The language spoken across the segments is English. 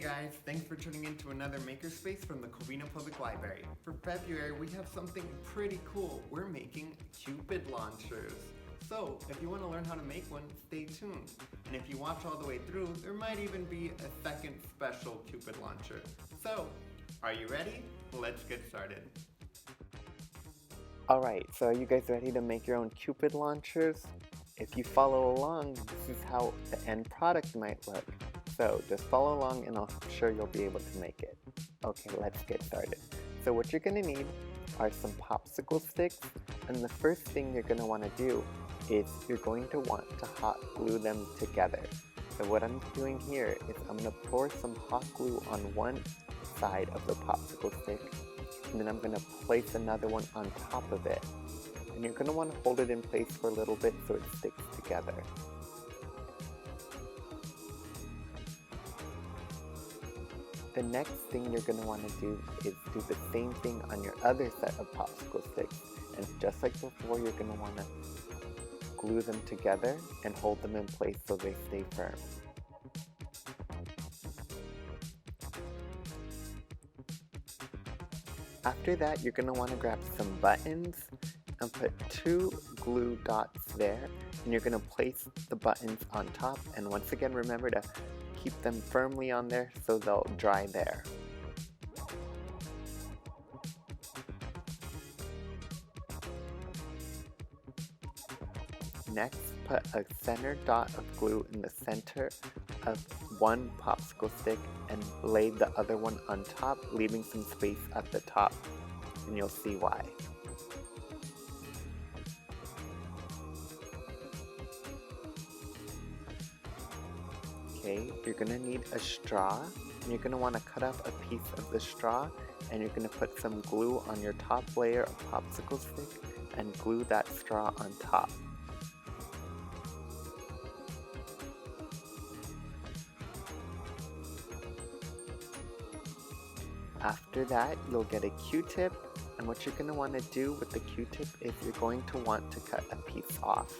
guys, thanks for tuning in to another Makerspace from the Covina Public Library. For February, we have something pretty cool. We're making Cupid launchers. So, if you want to learn how to make one, stay tuned. And if you watch all the way through, there might even be a second special Cupid launcher. So, are you ready? Let's get started. Alright, so are you guys ready to make your own Cupid launchers? If you follow along, this is how the end product might look. So just follow along and I'm sure you'll be able to make it. Okay, let's get started. So what you're going to need are some popsicle sticks, and the first thing you're going to want to do is you're going to want to hot glue them together. So what I'm doing here is I'm going to pour some hot glue on one side of the popsicle stick, and then I'm going to place another one on top of it. And you're going to want to hold it in place for a little bit so it sticks together. The next thing you're going to want to do is do the same thing on your other set of popsicle sticks. And just like before, you're going to want to glue them together and hold them in place so they stay firm. After that, you're going to want to grab some buttons and put 2 glue dots there, and you're going to place the buttons on top, and once again remember to keep them firmly on there so they'll dry there. Next, put a center dot of glue in the center of one popsicle stick and lay the other one on top, leaving some space at the top, and you'll see why. Okay, you're going to need a straw, and you're going to want to cut up a piece of the straw, and you're going to put some glue on your top layer of popsicle stick and glue that straw on top. After that, you'll get a Q-tip, and what you're going to want to do with the Q-tip is you're going to want to cut a piece off.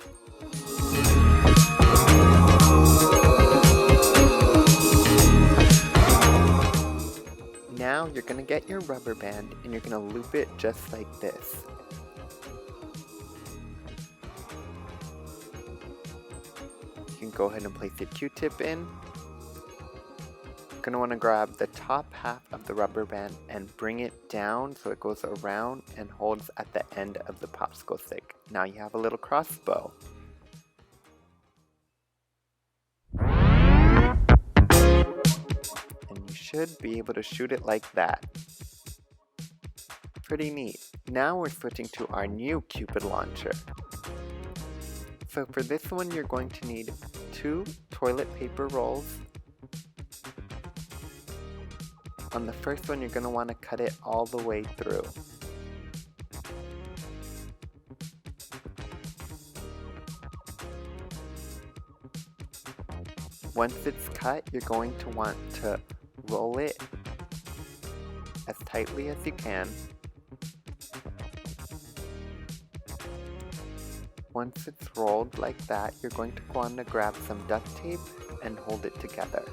Now you're going to get your rubber band and you're going to loop it just like this. You can go ahead and place your Q-tip in. You're going to want to grab the top half of the rubber band and bring it down so it goes around and holds at the end of the popsicle stick. Now you have a little crossbow. And you should be able to shoot it like that. Pretty neat. Now we're switching to our new Cupid launcher. So for this one you're going to need 2 toilet paper rolls. On the first one, you're going to want to cut it all the way through. Once it's cut, you're going to want to roll it as tightly as you can. Once it's rolled like that, you're going to want to grab some duct tape and hold it together.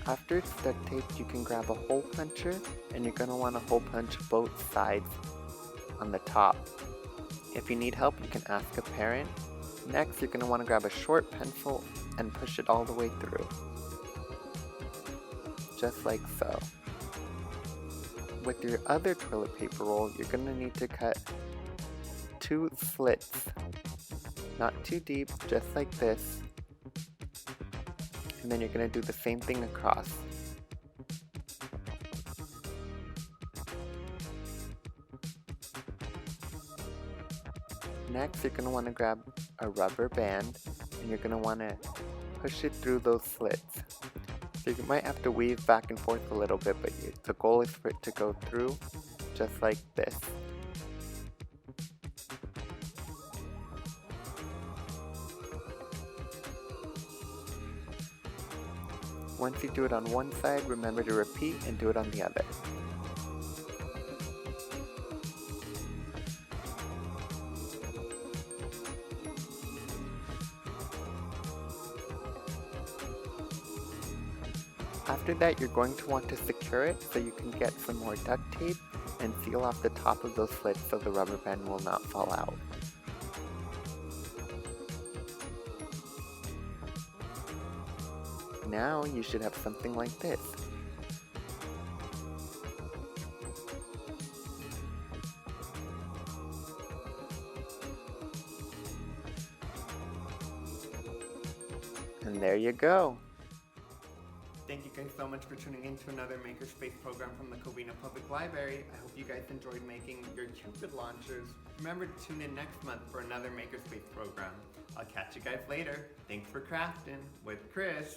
After it's duct taped, you can grab a hole puncher, and you're going to want to hole punch both sides on the top. If you need help, you can ask a parent. Next, you're going to want to grab a short pencil and push it all the way through. Just like so. With your other toilet paper roll, you're going to need to cut 2 slits. Not too deep, just like this. And then you're going to do the same thing across. Next, you're going to want to grab a rubber band, and you're going to want to push it through those slits. So you might have to weave back and forth a little bit, but the goal is for it to go through just like this. Once you do it on one side, remember to repeat and do it on the other. After that, you're going to want to secure it so you can get some more duct tape and seal off the top of those slits so the rubber band will not fall out. Now you should have something like this. And there you go. Thank you guys so much for tuning in to another Makerspace program from the Covina Public Library. I hope you guys enjoyed making your Cupid launchers. Remember to tune in next month for another Makerspace program. I'll catch you guys later. Thanks for crafting with Chris.